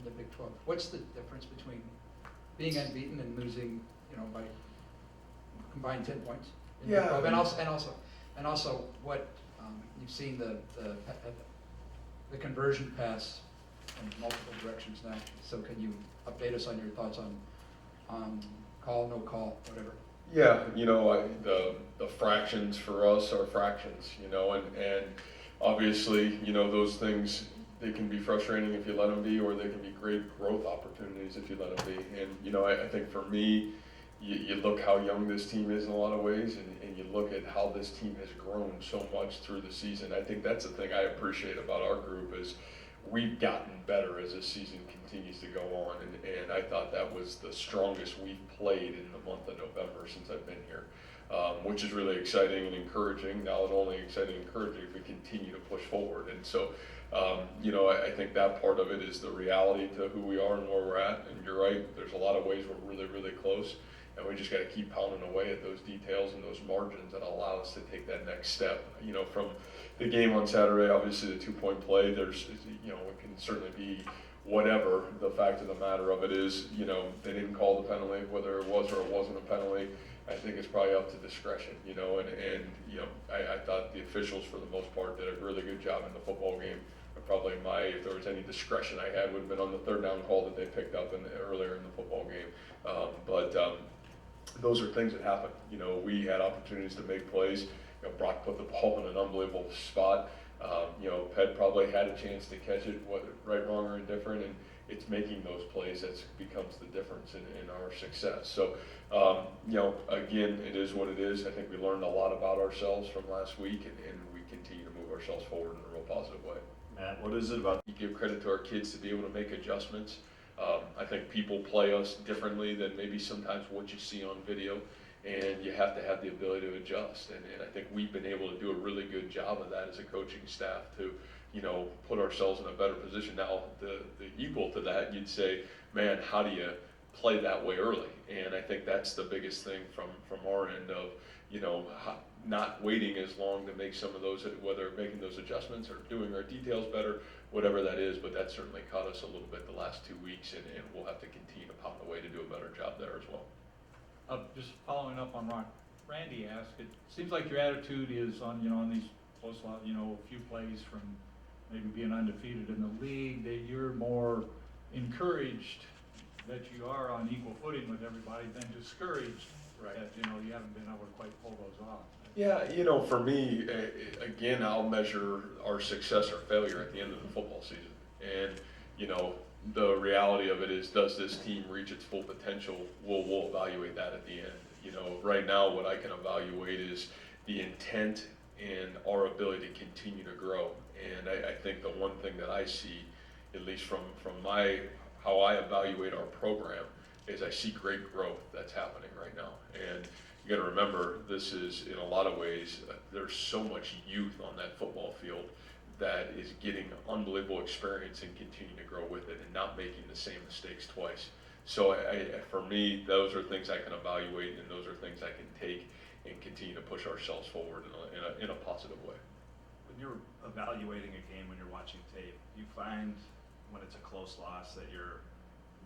in the Big 12. What's the difference between being unbeaten and losing, by combined 10 points in the Big 12? And also what you've seen the conversion pass in multiple directions now. So can you update us on your thoughts on call, no call, whatever? Yeah, the fractions for us are fractions, and obviously, those things, they can be frustrating if you let them be, or they can be great growth opportunities if you let them be. And, I think for me, you look how young this team is in a lot of ways, and you look at how this team has grown so much through the season. I think that's the thing I appreciate about our group is we've gotten better as this season continues to go on, and I thought that was the strongest we've played in the month of November since I've been here, which is really exciting and encouraging. Now it's only exciting and encouraging if we continue to push forward. And so, I think that part of it is the reality to who we are and where we're at. And you're right, there's a lot of ways we're really, really close. And we just got to keep pounding away at those details and those margins that allow us to take that next step. From the game on Saturday, obviously the 2-point play, there's, it can certainly be whatever. The fact of the matter of it is, they didn't call the penalty, whether it was or it wasn't a penalty. I think it's probably up to discretion, I thought the officials for the most part did a really good job in the football game. Probably if there was any discretion I had, would have been on the third down call that they picked up earlier in the football game. Those are things that happen. We had opportunities to make plays. Brock put the ball in an unbelievable spot. Ped probably had a chance to catch it, whether right, wrong, or indifferent, and it's making those plays that becomes the difference in our success. So, again, it is what it is. I think we learned a lot about ourselves from last week, and we continue to move ourselves forward in a real positive way. Matt, what is it about? You give credit to our kids to be able to make adjustments. I think people play us differently than maybe sometimes what you see on video, and you have to have the ability to adjust. And I think we've been able to do a really good job of that as a coaching staff to, put ourselves in a better position. Now, the equal to that, you'd say, man, how do you play that way early? And I think that's the biggest thing from our end of, not waiting as long to make some of those, whether making those adjustments or doing our details better, whatever that is, but that certainly caught us a little bit the last 2 weeks, and we'll have to continue to pound away to do a better job there as well. Just following up on what Randy asked, it seems like your attitude is on these close, a few plays from maybe being undefeated in the league, that you're more encouraged that you are on equal footing with everybody than discouraged that you haven't been able to quite pull those off. Yeah, for me, again, I'll measure our success or failure at the end of the football season. And, the reality of it is, does this team reach its full potential? We'll evaluate that at the end. Right now, what I can evaluate is the intent and our ability to continue to grow. And I think the one thing that I see, at least from how I evaluate our program, is I see great growth that's happening right now. And you got to remember, this is, in a lot of ways, there's so much youth on that football field that is getting unbelievable experience and continuing to grow with it and not making the same mistakes twice. So for me, those are things I can evaluate, and those are things I can take and continue to push ourselves forward in a positive way. When you're evaluating a game, when you're watching tape, do you find when it's a close loss that you're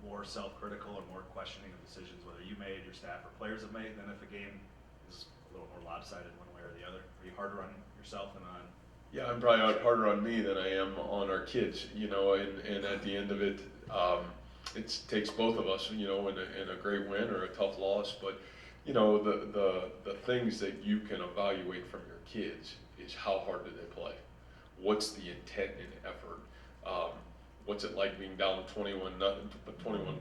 more self-critical or more questioning of decisions whether you made, your staff, or players have made, than if a game is a little more lopsided one way or the other? Are you harder on yourself than on? Yeah, I'm probably harder on me than I am on our kids, and at the end of it, it takes both of us, in a great win or a tough loss. But, the things that you can evaluate from your kids is how hard do they play? What's the intent and effort? What's it like being down 21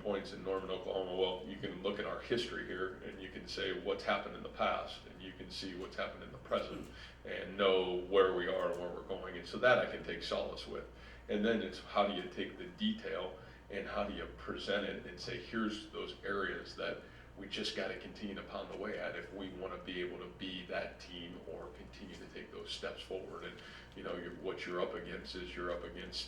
points in Norman, Oklahoma? Well, you can look at our history here, and you can say what's happened in the past, and you can see what's happened in the present, and know where we are and where we're going. And so that I can take solace with. And then it's how do you take the detail and how do you present it and say, here's those areas that we just got to continue to pound away at if we want to be able to be that team or continue to take those steps forward. And what you're up against is you're up against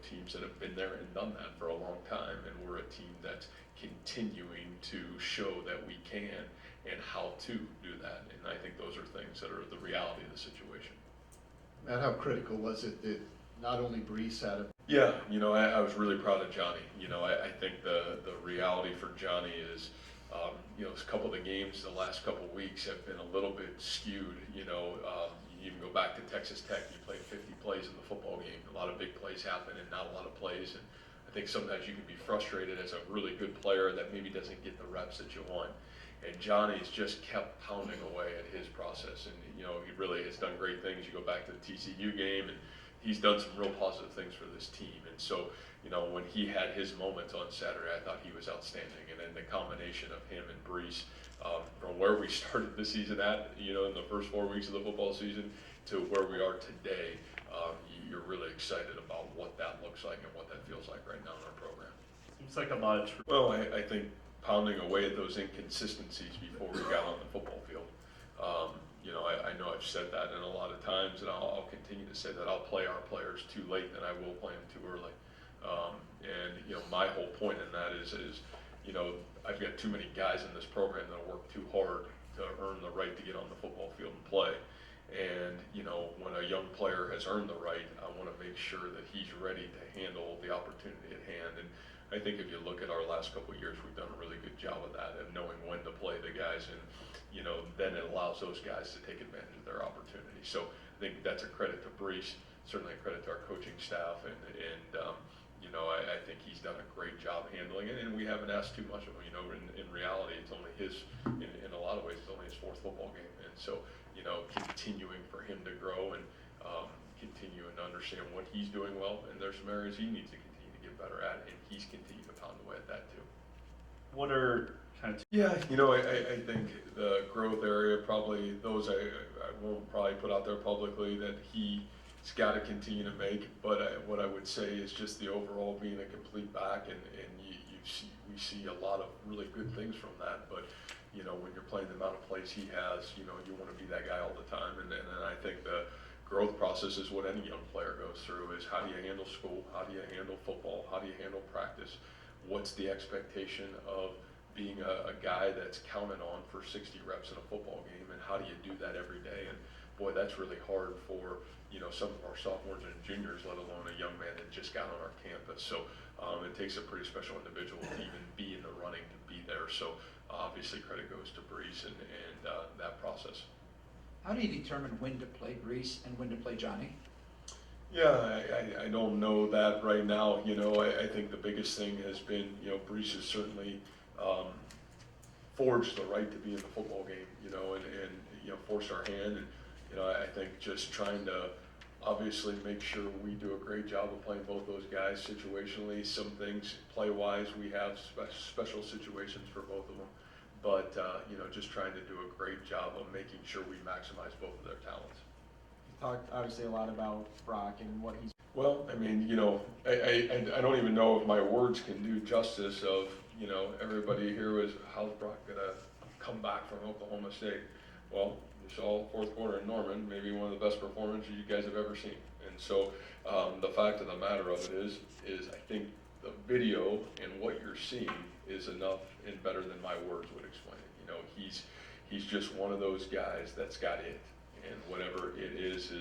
teams that have been there and done that for a long time, and we're a team that's continuing to show that we can and how to do that. And I think those are things that are the reality of the situation. Matt, how critical was it that not only Brees had a Yeah, I was really proud of Johnny. I think the reality for Johnny is, a couple of the games the last couple of weeks have been a little bit skewed. You even go back to Texas Tech, you played 50 plays in the football game. A lot of big plays happen and not a lot of plays. And I think sometimes you can be frustrated as a really good player that maybe doesn't get the reps that you want. And Johnny's just kept pounding away at his process. And, he really has done great things. You go back to the TCU game, and he's done some real positive things for this team. And so, when he had his moments on Saturday, I thought he was outstanding. And then the combination of him and Brees, from where we started the season at, in the first 4 weeks of the football season to where we are today, you're really excited about what that looks like and what that feels like right now in our program. Seems like a lot of Well, I think pounding away at those inconsistencies before we got on the football field. I know I've said that in a lot of times, and I'll continue to say that I'll play our players too late than I will play them too early. My whole point in that is I've got too many guys in this program that work too hard to earn the right to get on the football field and play. And, when a young player has earned the right, I want to make sure that he's ready to handle the opportunity at hand. And I think if you look at our last couple of years, we've done a really good job of that, of knowing when to play the guys. And, then it allows those guys to take advantage of their opportunity. So I think that's a credit to Brees, certainly a credit to our coaching staff. And I think he's done a great job handling it. And we haven't asked too much of him. In reality, it's only in a lot of ways, it's only his 4th football game. And so, continuing for him to grow and continuing to understand what he's doing well, and there's some areas he needs to continue to get better at, and he's continued to pound away at that too. What are kind of Yeah, I think the growth area, probably those I won't probably put out there publicly that he's got to continue to make, but what I would say is just the overall being a complete back, and we see a lot of really good things from that, but when you're playing the amount of plays he has, you want to be that guy all the time. And I think the growth process is what any young player goes through, is how do you handle school? How do you handle football? How do you handle practice? What's the expectation of being a guy that's counted on for 60 reps in a football game, and how do you do that every day? And boy, that's really hard for, some of our sophomores and juniors, let alone a young man that just got on our campus. So it takes a pretty special individual to even be in the running to be there. So obviously credit goes to Brees and that process. How do you determine when to play Brees and when to play Johnny? Yeah, I don't know that right now. I think the biggest thing has been, Brees has certainly forged the right to be in the football game, and forced our hand. And, I think just trying to obviously make sure we do a great job of playing both those guys situationally. Some things play-wise, we have special situations for both of them. But, just trying to do a great job of making sure we maximize both of their talents. You talked obviously a lot about Brock and what he's. Well, I don't even know if my words can do justice of, everybody here was, how's Brock going to come back from Oklahoma State? Well, you saw 4th quarter in Norman, maybe one of the best performances you guys have ever seen. And so the fact of the matter of it is I think the video and what you're seeing is enough and better than my words would explain it. He's just one of those guys that's got it. And whatever it is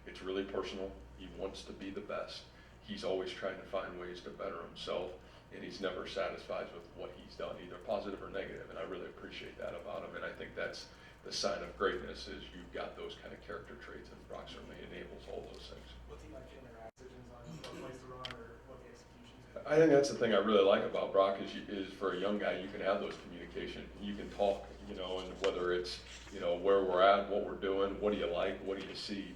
it's really personal. He wants to be the best. He's always trying to find ways to better himself, and he's never satisfied with what he's done, either positive or negative. And I really appreciate that about him. And I think that's the sign of greatness, is you've got those kind of character traits, and Brock certainly enables all those things. What's he like to interact decisions on what plays to run or what the execution is? I think that's the thing I really like about Brock is for a young guy, you can have those communication. You can talk, and whether it's, where we're at, what we're doing, what do you like, what do you see,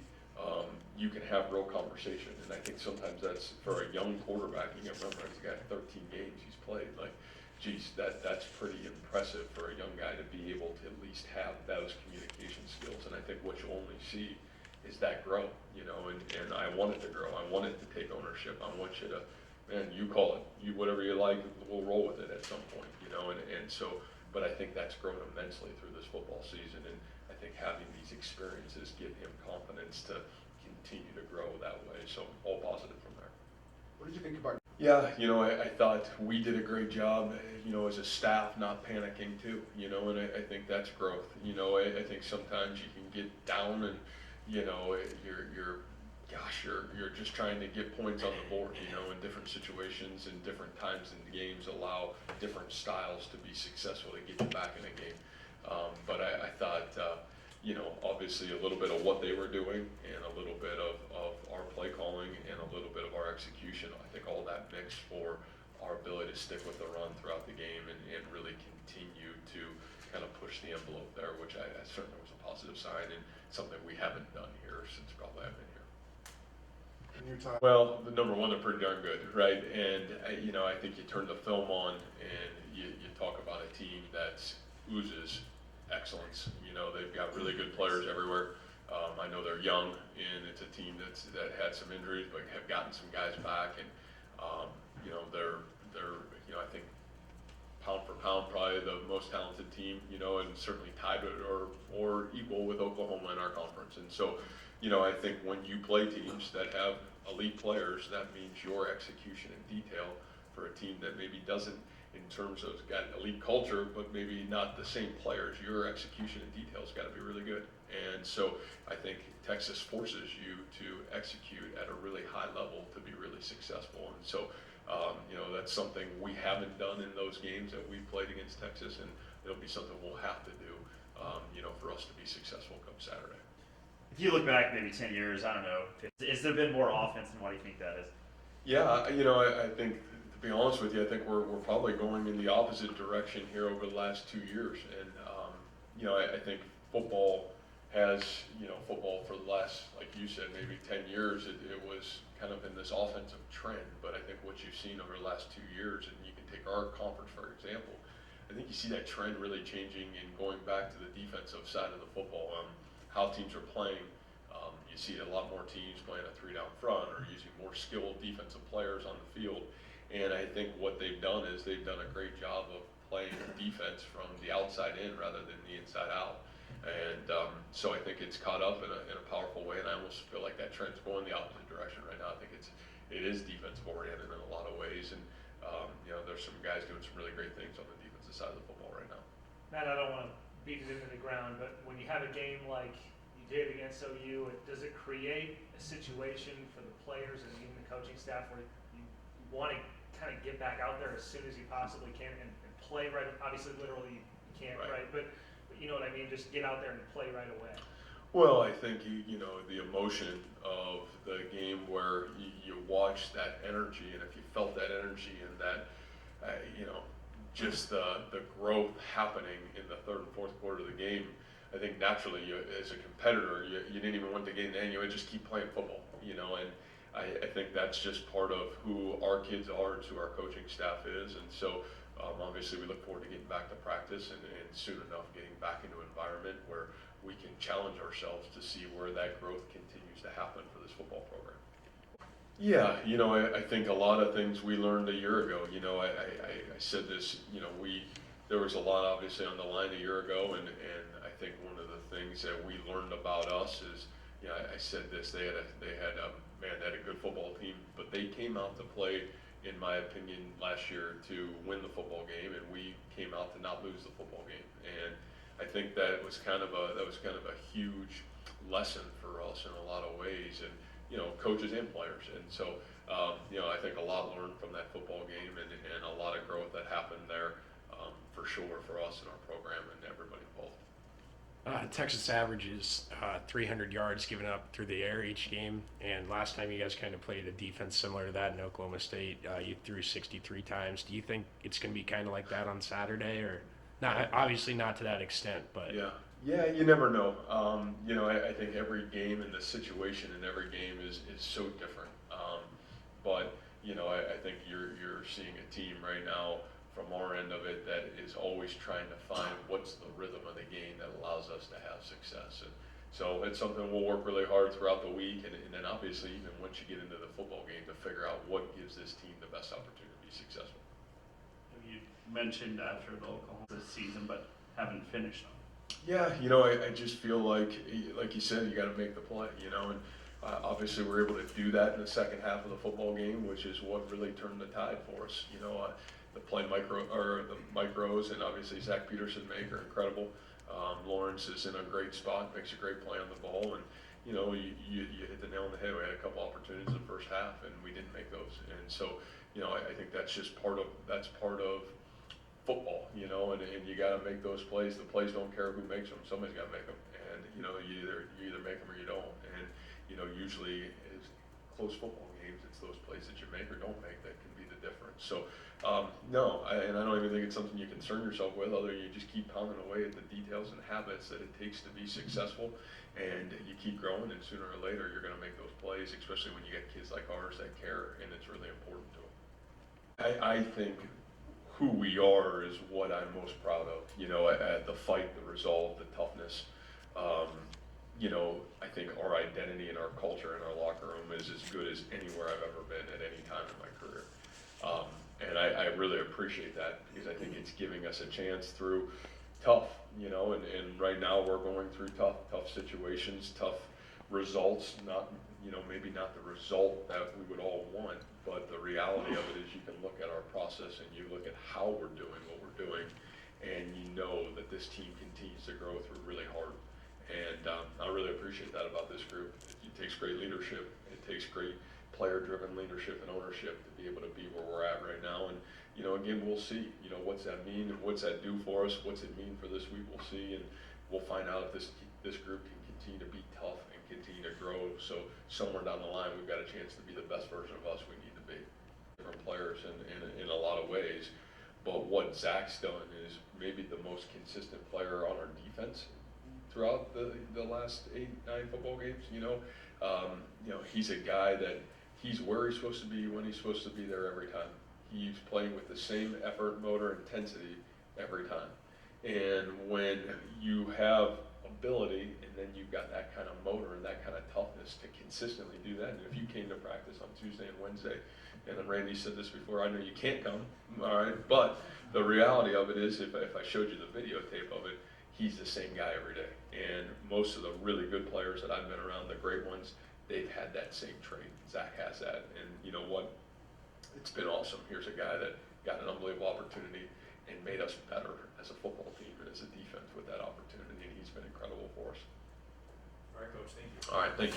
you can have real conversation. And I think sometimes that's, for a young quarterback, you can remember he's got 13 games he's played, like, geez, that's pretty impressive for a young guy to be able to at least have those communication skills. And I think what you only see is that grow, and I want it to grow. I want it to take ownership. I want you to, man, you call it, whatever you like, we'll roll with it at some point, and so, but I think that's grown immensely through this football season. And I think having these experiences give him confidence to continue to grow that way. So all positive from there. What did you think about? Yeah, I thought we did a great job, as a staff, not panicking too, and I think that's growth. I think sometimes you can get down and, you're gosh, you're just trying to get points on the board, you know, in different situations and different times in the games allow different styles to be successful to get you back in a game. But I thought, you know, obviously a little bit of what they were doing and a little bit of our play calling and a little bit of our execution. I think all that mixed for our ability to stick with the run throughout the game and really continue to kind of push the envelope there, which I certainly was a positive sign and something we haven't done here since probably I've been here. Well, the number one, they're pretty darn good, right? And you know, I think you turn the film on and you talk about a team that oozes excellence. You know, they've got really good players everywhere. I know they're young, and it's a team that had some injuries, but have gotten some guys back. And you know, they're you know, I think pound for pound probably the most talented team. You know, and certainly tied with or equal with Oklahoma in our conference. And so, you know, I think when you play teams that have elite players, that means your execution in detail for a team that maybe doesn't, in terms of got elite culture, but maybe not the same players, your execution in detail's got to be really good. And so I think Texas forces you to execute at a really high level to be really successful. And so, you know, that's something we haven't done in those games that we've played against Texas, and it'll be something we'll have to do, you know, for us to be successful come Saturday. If you look back maybe 10 years, I don't know, has there been more offense, and why do you think that is? Yeah, you know, I think, to be honest with you, I think we're probably going in the opposite direction here over the last 2 years. And, you know, I think football has, you know, football for the last, like you said, maybe 10 years, it was kind of in this offensive trend. But I think what you've seen over the last 2 years, and you can take our conference for example, I think you see that trend really changing and going back to the defensive side of the football. How teams are playing, you see a lot more teams playing a 3-down front or using more skilled defensive players on the field. And I think what they've done is they've done a great job of playing defense from the outside in rather than the inside out. And so I think it's caught up in a powerful way, and I almost feel like that trend's going the opposite direction right now. I think it is defensive oriented in a lot of ways, and you know, there's some guys doing some really great things on the defensive side of the football right now. Matt, I don't want to beat it into the ground, but when you have a game like you did against OU, does it create a situation for the players and even the coaching staff where you want to kind of get back out there as soon as you possibly can and play right? Obviously, literally you can't, right? But you know what I mean? Just get out there and play right away. Well, I think you know, the emotion of the game where you watch that energy, and if you felt that energy and that you know, just the growth happening in the third and fourth quarter of the game, I think naturally you, as a competitor, you didn't even want the game to end. You would just keep playing football, you know. And I think that's just part of who our kids are and who our coaching staff is. And so obviously we look forward to getting back to practice and soon enough getting back into an environment where we can challenge ourselves to see where that growth continues to happen for this football program. Yeah, you know, I think a lot of things we learned a year ago. You know, I said this, you know, there was a lot obviously on the line a year ago, and I think one of the things that we learned about us is, you know, I said this, they had a good football team, but they came out to play, in my opinion, last year to win the football game, and we came out to not lose the football game. And I think that was kind of a huge lesson for us in a lot of ways, and you know, coaches and players. And so you know, I think a lot learned from that football game, and a lot of growth that happened there for sure for us and our program and everybody involved. Texas averages 300 yards given up through the air each game, and last time you guys kind of played a defense similar to that in Oklahoma State, you threw 63 times. Do you think it's going to be kind of like that on Saturday, or not? Obviously not to that extent, but yeah, you never know. You know, I think every game and the situation in every game is so different. But you know, I think you're seeing a team right now from our end of it that is always trying to find what's the rhythm of the game that allows us to have success. And so it's something we'll work really hard throughout the week, and then obviously even once you get into the football game to figure out what gives this team the best opportunity to be successful. You mentioned after the Oklahoma season, but haven't finished them. Yeah, you know, I just feel like you said, you got to make the play, you know, and obviously we're able to do that in the second half of the football game, which is what really turned the tide for us. You know, the micros, and obviously Zach Peterson are incredible. Lawrence is in a great spot, makes a great play on the ball, and you know, you hit the nail on the head. We had a couple opportunities in the first half, and we didn't make those. And so, you know, I think that's just part of football, you know, and you got to make those plays. The plays don't care who makes them. Somebody's got to make them, and you know, you either make them or you don't. And you know, usually it's close football games. It's those plays that you make or don't make that can be the difference. So, no, and I don't even think it's something you concern yourself with. Other than you just keep pounding away at the details and habits that it takes to be successful, and you keep growing. And sooner or later, you're going to make those plays, especially when you get kids like ours that care, and it's really important to them. I think who we are is what I'm most proud of. You know, at the fight, the resolve, the toughness. You know, I think our identity and our culture in our locker room is as good as anywhere I've ever been at any time in my career. And I really appreciate that, because I think it's giving us a chance through tough, you know, and right now we're going through tough situations, tough results, not, you know, maybe not the result that we would all want, but the reality of it is you can look at our process and you look at how we're doing what we're doing, and you know that this team continues to grow through really hard. And I really appreciate that about this group. It takes great leadership. It takes great player-driven leadership and ownership to be able to be where we're at right now. And, you know, again, we'll see, you know, what's that mean? What's that do for us? What's it mean for this week? We'll see. And we'll find out if this group can continue to be tough and continue to grow. So somewhere down the line, we've got a chance to be the best version of us we need to be. Different players in a lot of ways. But what Zach's done is maybe the most consistent player on our defense throughout the last 8-9 football games. You know, he's a guy that he's where he's supposed to be when he's supposed to be there every time. He's playing with the same effort, motor, intensity every time. And when you have ability and then you've got that kind of motor and that kind of toughness to consistently do that, and if you came to practice on Tuesday and Wednesday, and then Randy said this before, I know you can't come, all right, but the reality of it is, if I showed you the videotape of it, he's the same guy every day. And most of the really good players that I've been around, the great ones, they've had that same trait. Zach has that. And you know what? It's been awesome. Here's a guy that got an unbelievable opportunity and made us better as a football team and as a defense with that opportunity. And he's been incredible for us. All right, Coach, thank you. All right, thank you.